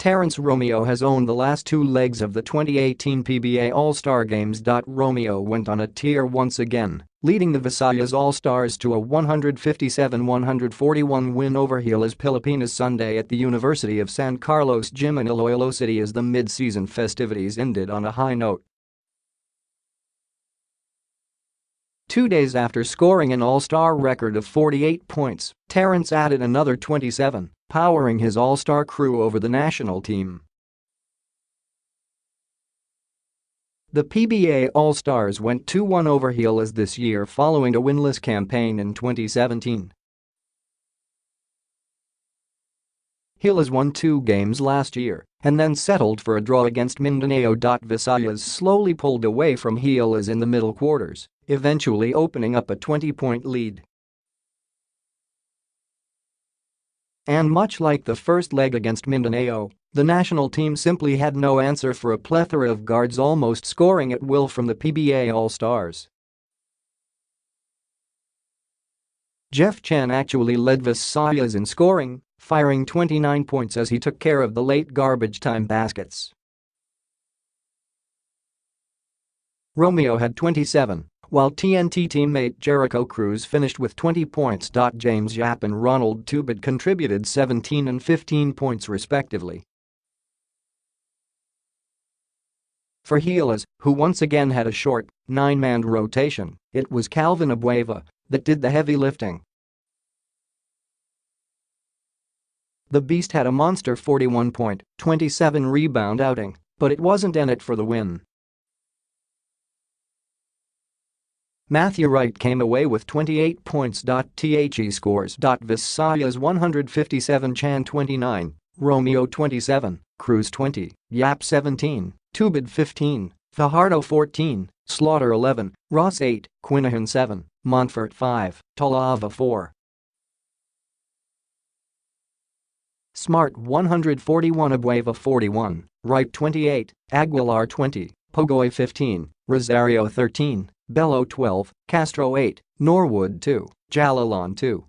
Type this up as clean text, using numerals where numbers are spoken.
Terrence Romeo has owned the last two legs of the 2018 PBA All-Star Games. Romeo went on a tear once again, leading the Visayas All-Stars to a 157-141 win over Gilas Pilipinas Sunday at the University of San Carlos Gym in Iloilo City as the mid-season festivities ended on a high note. 2 days after scoring an all-star record of 48 points, Terrence added another 27, powering his all-star crew over the national team. The PBA All-Stars went 2-1 over Gilas this year following a winless campaign in 2017. Gilas won 2 games last year and then settled for a draw against Mindanao. Visayas slowly pulled away from Gilas in the middle quarters, eventually opening up a 20-point lead. And much like the first leg against Mindanao, the national team simply had no answer for a plethora of guards almost scoring at will from the PBA All-Stars. Jeff Chan actually led Visayas in scoring, firing 29 points as he took care of the late garbage time baskets. Romeo had 27, while TNT teammate Jericho Cruz finished with 20 points. James Yap and Ronald Tubad contributed 17 and 15 points respectively. For Gilas, who once again had a short, 9-man rotation, it was Calvin Abueva that did the heavy lifting. The Beast had a monster 41-point, 27-rebound outing, but it wasn't in it for the win. Matthew Wright came away with 28 points. The scores. Visayas 157, Chan 29, Romeo 27, Cruz 20, Yap 17, Tubad 15, Fajardo 14, Slaughter 11, Ross 8, Quinahan 7, Montfort 5, Talava 4. Smart 141, Abueva 41, Wright 28, Aguilar 20, Pogoy 15, Rosario 13, Bello 12, Castro 8, Norwood 2, Jalalan 2.